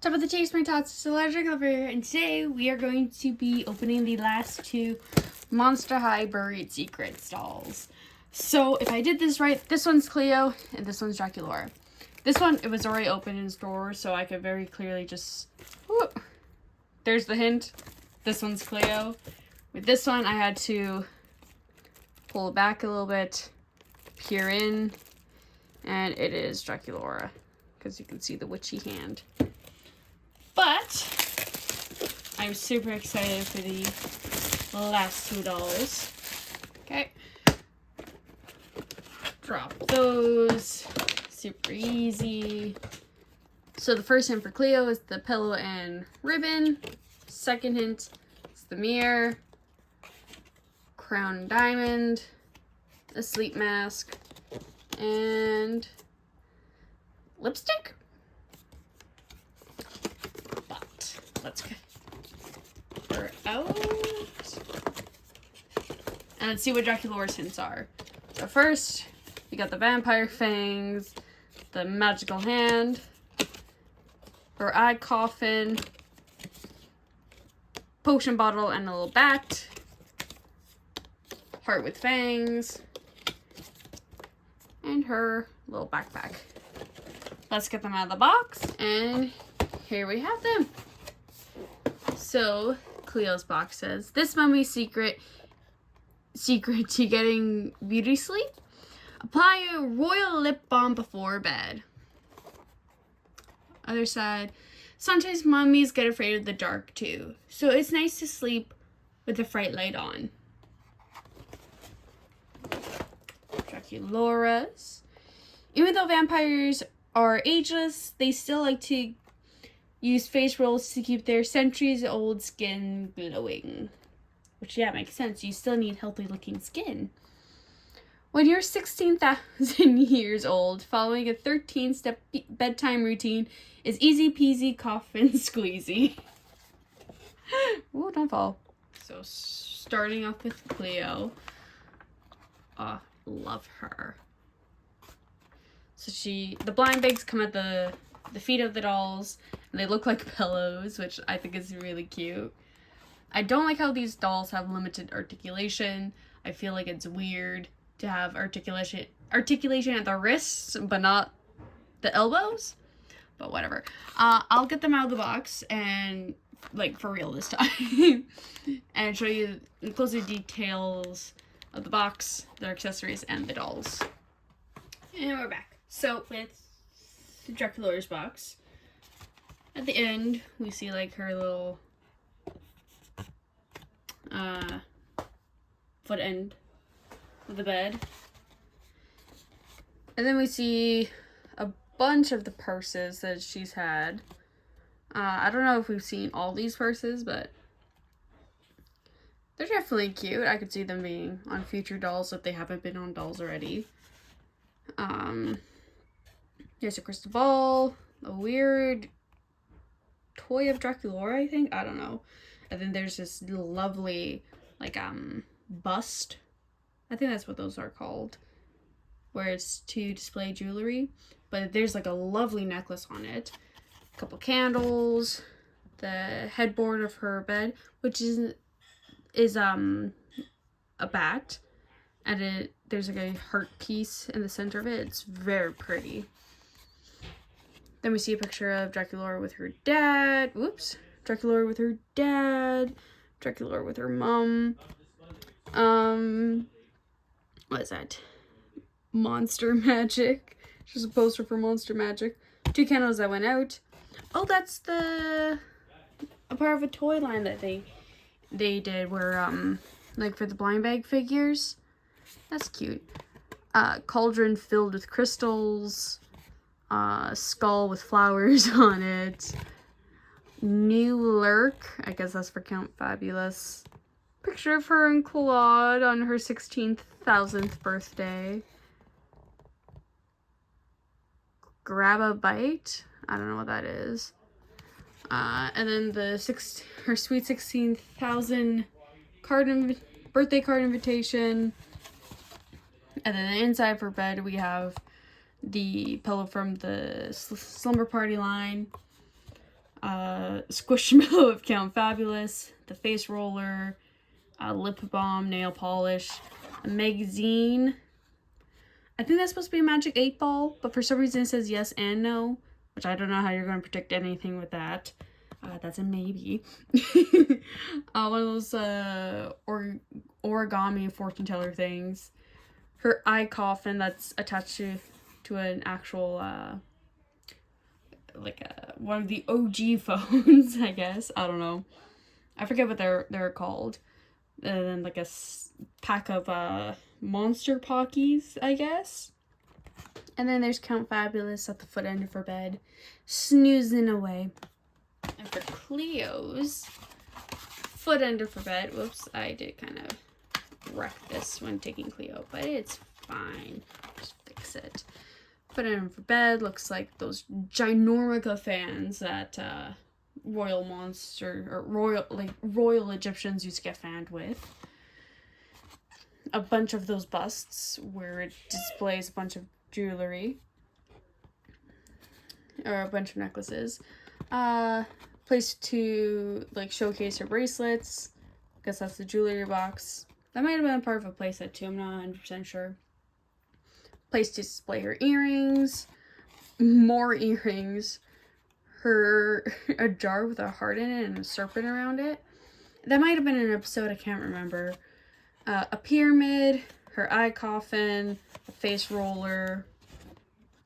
Top of the Chase, my tots, it's Electric over here, and today we are going to be opening the last two Monster High Buried Secrets dolls. So, if I did this right, this one's Cleo, and this one's Draculaura. This one, it was already open in store, so I could very clearly just... Whoop, there's the hint. This one's Cleo. With this one, I had to pull it back a little bit, peer in, and it is Draculaura, because you can see the witchy hand. But I'm super excited for the last two dolls. Okay. Drop those. Super easy. So the first hint for Cleo is the pillow and ribbon. Second hint is the mirror, crown and diamond, a sleep mask, and lipstick. Let's get her out. And let's see what Draculaura's hints are. So first, we got the vampire fangs, the magical hand, her eye coffin, potion bottle and a little bat, heart with fangs, and her little backpack. Let's get them out of the box, and here we have them. So, Cleo's box says, this mummy's secret to getting beauty sleep. Apply a royal lip balm before bed. Other side, sometimes mummies get afraid of the dark too. So it's nice to sleep with the fright light on. Draculaura's. Even though vampires are ageless, they still like to use face rolls to keep their centuries-old skin glowing. Which, yeah, makes sense. You still need healthy-looking skin. When you're 16,000 years old, following a 13-step bedtime routine is easy peasy cough-and squeezy. Ooh, don't fall. So, starting off with Cleo. Love her. So the blind bags come at the feet of the dolls, and they look like pillows, which I think is really cute. I don't like how these dolls have limited articulation. I feel like it's weird to have articulation at the wrists, but not the elbows. But whatever. I'll get them out of the box, and, like, for real this time. And show you the closer details of the box, their accessories, and the dolls. And we're back. So, with the Draculaura's box, at the end, we see, like, her little foot end of the bed. And then we see a bunch of the purses that she's had. I don't know if we've seen all these purses, but they're definitely cute. I could see them being on future dolls if they haven't been on dolls already. There's a crystal ball, a weird toy of Draculaura, I think. I don't know. And then there's this lovely, like, bust. I think that's what those are called. Where it's to display jewelry. But there's, like, a lovely necklace on it. A couple candles. The headboard of her bed, which is a bat. And there's, like, a heart piece in the center of it. It's very pretty. Then we see a picture of Draculaura with her dad. Whoops. Draculaura with her dad. Draculaura with her mom. What is that? Monster Magic. Just a poster for Monster Magic. 2 candles that went out. Oh, that's a part of a toy line that they did where, like for the blind bag figures. That's cute. Cauldron filled with crystals. Skull with flowers on it. New Lurk, I guess that's for Count Fabulous. Picture of her and Claude on her 16,000th birthday. Grab a Bite, I don't know what that is. And then her sweet 16,000 birthday card invitation. And then inside of her bed we have the pillow from the Slumber Party line. Squishmallow of Count Fabulous, the face roller, lip balm, nail polish, a magazine. I think that's supposed to be a Magic 8 Ball, but for some reason it says yes and no, which I don't know how you're going to predict anything with that. That's a maybe. One of those origami fortune teller things. Her eye coffin that's attached to an actual one of the OG phones, I guess. I don't know. I forget what they're called. And then like a pack of Monster Pockies, I guess. And then there's Count Fabulous at the foot end of her bed, snoozing away. And for Cleo's foot end of her bed, whoops, I did kind of wreck this when taking Cleo, but it's fine. Just fix it. Foot end of her bed looks like those Ginormica fans that royal monster or royal Egyptians used to get fanned with. A bunch of those busts where it displays a bunch of jewelry or a bunch of necklaces. Place to like showcase her bracelets. I guess that's the jewelry box. That might have been part of a playset too. I'm not 100% sure. Place to display her earrings. More earrings. A jar with a heart in it and a serpent around it. That might have been an episode, I can't remember. A pyramid, her eye coffin, a face roller,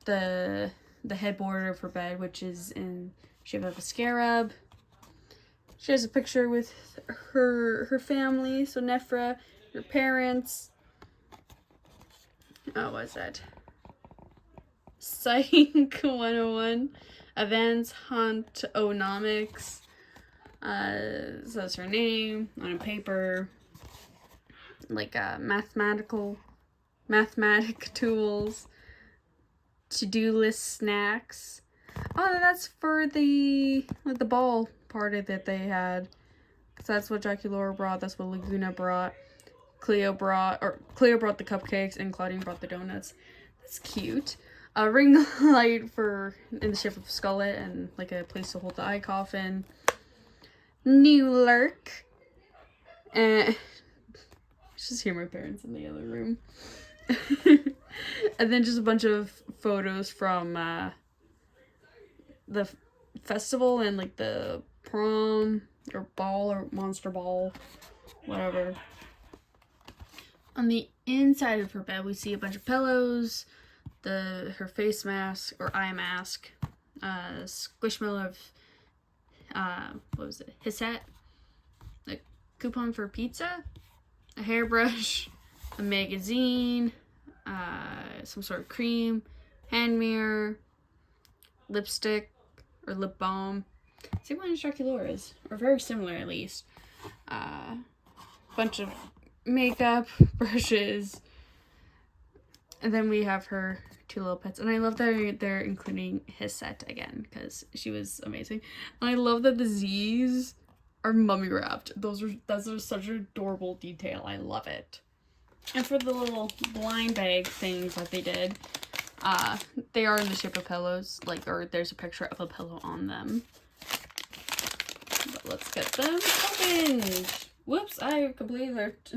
the headboard of her bed, which is in shape of a scarab. She has a picture with her family, so Nephra, her parents. Oh, what's that? Psych 101. Advanced Hunt Onomics. Says her name on a paper. Like mathematic tools. To-do list snacks. Oh, that's for the ball party that they had. Cause that's what Jackie Laura brought. That's what Laguna brought. Cleo brought the cupcakes, and Claudine brought the donuts. That's cute. A ring light in the shape of a skullet and like a place to hold the eye coffin. New lurk. And just hear my parents in the other room. And then just a bunch of photos from the festival and like the prom or ball or monster ball, whatever. On the inside of her bed, we see a bunch of pillows, her face mask or eye mask, Squishmallow of what was it? Hissette, a coupon for pizza, a hairbrush, a magazine, some sort of cream, hand mirror, lipstick or lip balm. Same one as Draculaura's, or very similar at least. Bunch of makeup, brushes, and then we have her two little pets. And I love that they're including Hissette again because she was amazing. And I love that the Z's are mummy wrapped. That's such an adorable detail. I love it. And for the little blind bag things that they did, they are in the shape of pillows, or there's a picture of a pillow on them. But let's get them opened. Whoops, I completely left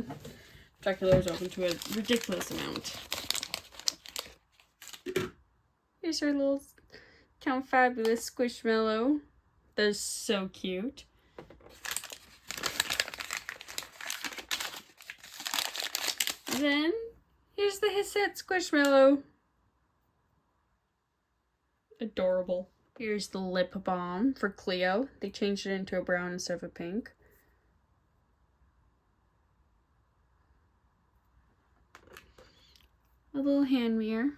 Draculaura's open to a ridiculous amount. Here's her little Count Fabulous Squishmallow. That is so cute. Then, here's the Hissette Squishmallow. Adorable. Here's the lip balm for Cleo. They changed it into a brown instead of a pink. A little hand mirror.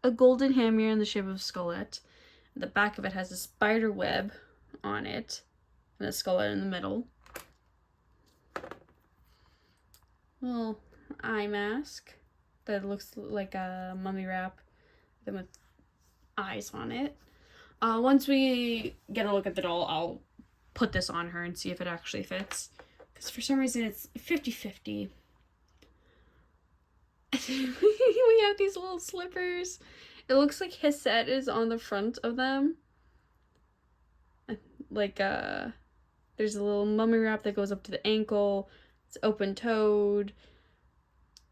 A golden hand mirror in the shape of a skullet. The back of it has a spider web on it. And a skullet in the middle. Little eye mask that looks like a mummy wrap, then with eyes on it. Once we get a look at the doll, I'll put this on her and see if it actually fits. Because for some reason it's 50-50. We have these little slippers. It looks like Hissette is on the front of them. like there's a little mummy wrap that goes up to the ankle. It's open-toed.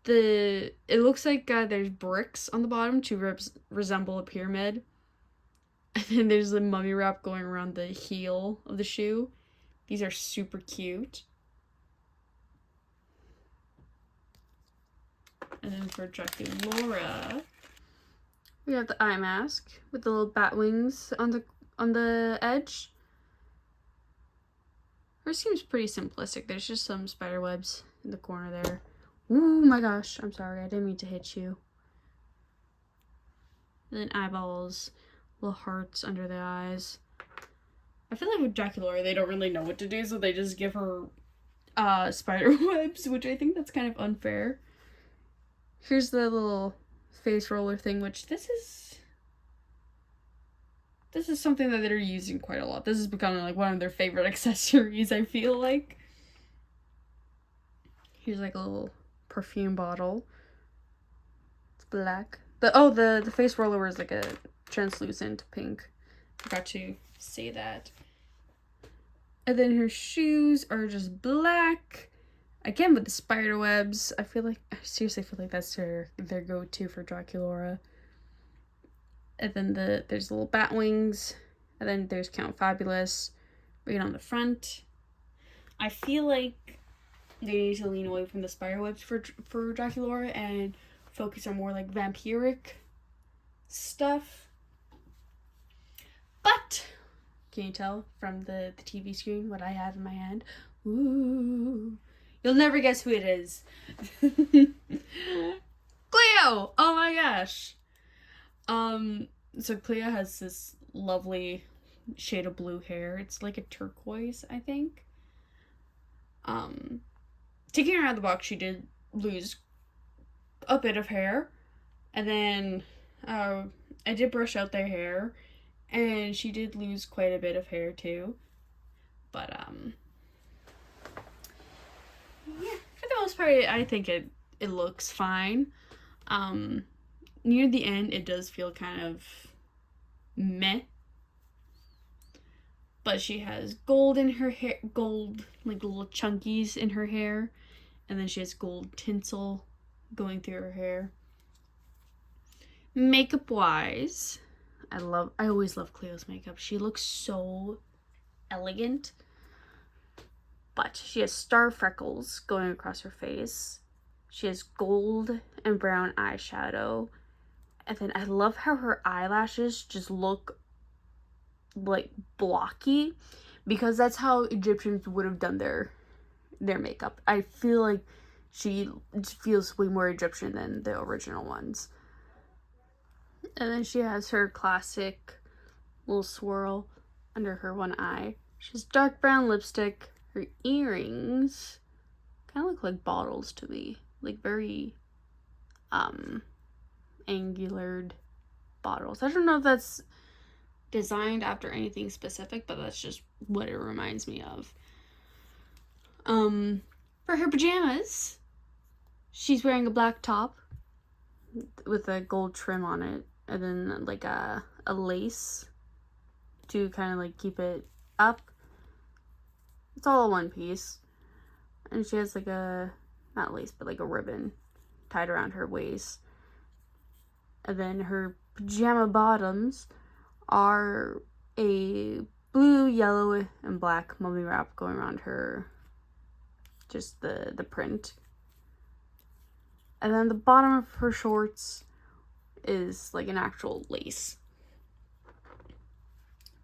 It looks like there's bricks on the bottom to resemble a pyramid. And then there's the mummy wrap going around the heel of the shoe. These are super cute. And then for Draculaura, we have the eye mask with the little bat wings on the edge. Hers seems pretty simplistic. There's just some spider webs in the corner there. Oh my gosh, I'm sorry, I didn't mean to hit you. And then eyeballs, little hearts under the eyes. I feel like with Draculaura, they don't really know what to do, so they just give her spider webs, which I think that's kind of unfair. Here's the little face roller thing, which this is something that they're using quite a lot. This is becoming like one of their favorite accessories, I feel like. Here's like a little perfume bottle. It's black. The face roller is like a translucent pink. Forgot to say that. And then her shoes are just black. Again with the spider webs. I seriously feel like that's their go-to for Draculaura. And then there's little bat wings. And then there's Count Fabulous right on the front. I feel like they need to lean away from the spider webs for Draculaura and focus on more like vampiric stuff. But can you tell from the TV screen what I have in my hand? Ooh. You'll never guess who it is. Cleo! Oh my gosh. So Cleo has this lovely shade of blue hair. It's like a turquoise, I think. Taking her out of the box, she did lose a bit of hair. And then I did brush out their hair. And she did lose quite a bit of hair too. But yeah, for the most part, I think it looks fine. Near the end, it does feel kind of meh. But she has gold in her hair, gold, like little chunkies in her hair. And then she has gold tinsel going through her hair. Makeup wise, I always love Cleo's makeup. She looks so elegant. But she has star freckles going across her face. She has gold and brown eyeshadow. And then I love how her eyelashes just look like blocky, because that's how Egyptians would have done their makeup. I feel like she feels way more Egyptian than the original ones. And then she has her classic little swirl under her one eye. She has dark brown lipstick. Her earrings kind of look like bottles to me. Like very angulared bottles. I don't know if that's designed after anything specific, but that's just what it reminds me of. For her pajamas, she's wearing a black top with a gold trim on it, and then like a lace to kind of like keep it up. It's all a one piece. And she has like not lace, but like a ribbon tied around her waist. And then her pajama bottoms are a blue, yellow, and black mummy wrap going around her, just the print. And then the bottom of her shorts is like an actual lace.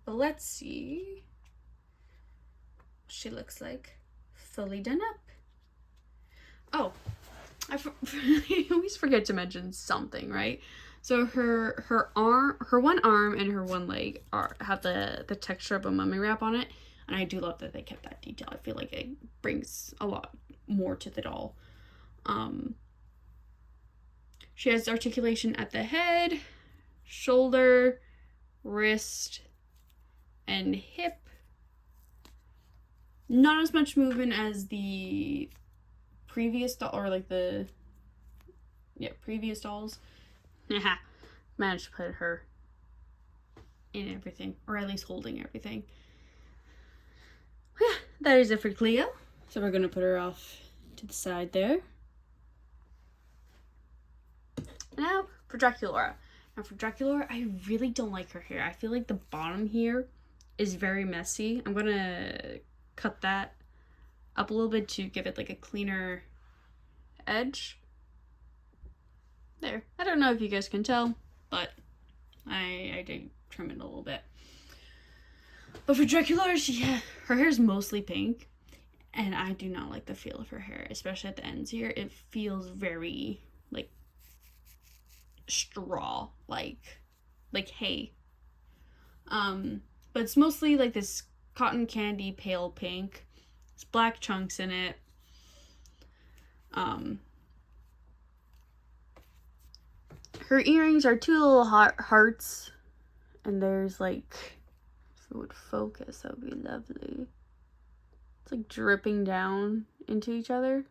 But let's see. She looks like fully done up. Oh, I always forget to mention something, right? So her one arm and her one leg have the texture of a mummy wrap on it, and I do love that they kept that detail. I feel like it brings a lot more to the doll. She has articulation at the head, shoulder, wrist, and hip. Not as much movement as the previous doll, or like previous dolls. Managed to put her in everything, or at least holding everything. that is it for Cleo. So we're gonna put her off to the side there. Now for Draculaura. Now for Draculaura, I really don't like her hair. I feel like the bottom here is very messy. I'm gonna cut that up a little bit to give it like a cleaner edge. There. I don't know if you guys can tell, but I did trim it a little bit. But for Draculaura, her hair is mostly pink. And I do not like the feel of her hair, especially at the ends here. It feels very, like, straw, like hay. But it's mostly, like, this cotton candy pale pink. There's black chunks in it. Her earrings are two little hearts. And there's, like, if it would focus, that would be lovely. It's like dripping down into each other.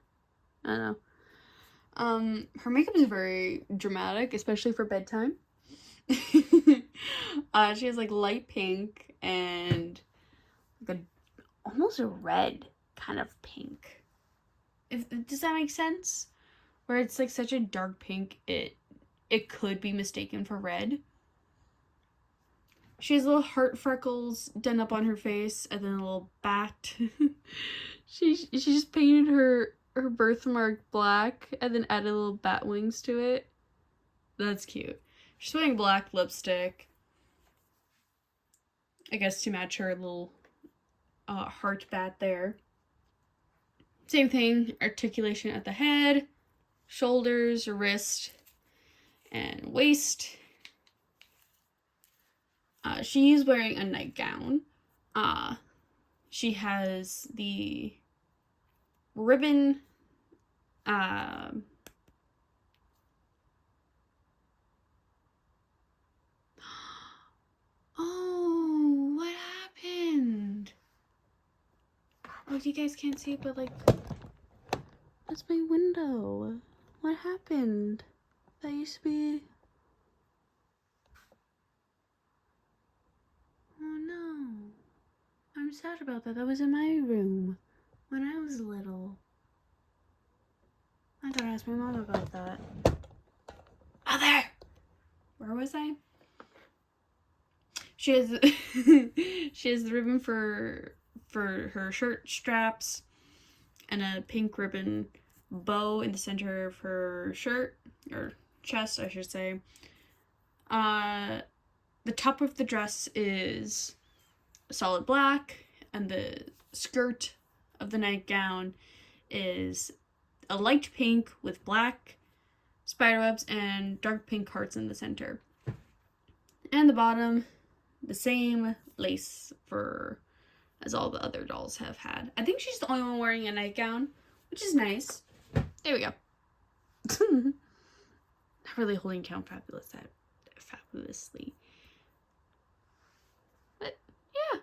I don't know. Her makeup is very dramatic, especially for bedtime. She has like light pink and like almost a red kind of pink. Does that make sense? Where it's like such a dark pink, it could be mistaken for red. She has little heart freckles done up on her face, and then a little bat. she just painted her birthmark black, and then added little bat wings to it. That's cute. She's wearing black lipstick, I guess to match her little heart bat there. Same thing, articulation at the head, shoulders, wrist, and waist. She's wearing a nightgown. She has the ribbon, oh, what happened? Oh, you guys can't see it, but like, that's my window. What happened? That used to be... Oh no. I'm sad about that. That was in my room when I was little. I gotta ask my mom about that. Oh, there! Where was I? She has she has the ribbon for her shirt straps and a pink ribbon bow in the center of her shirt, or chest, I should say. The top of the dress is solid black, and the skirt of the nightgown is a light pink with black spiderwebs and dark pink hearts in the center. And the bottom, the same lace as all the other dolls have had. I think she's the only one wearing a nightgown, which is nice. There we go. Not really holding count fabulously. But yeah.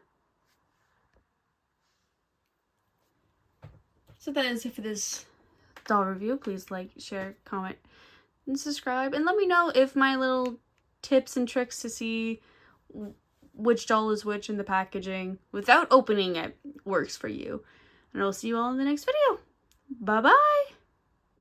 So that is it for this doll review. Please like, share, comment, and subscribe. And let me know if my little tips and tricks to see which doll is which in the packaging without opening it works for you. And I'll see you all in the next video. Bye-bye!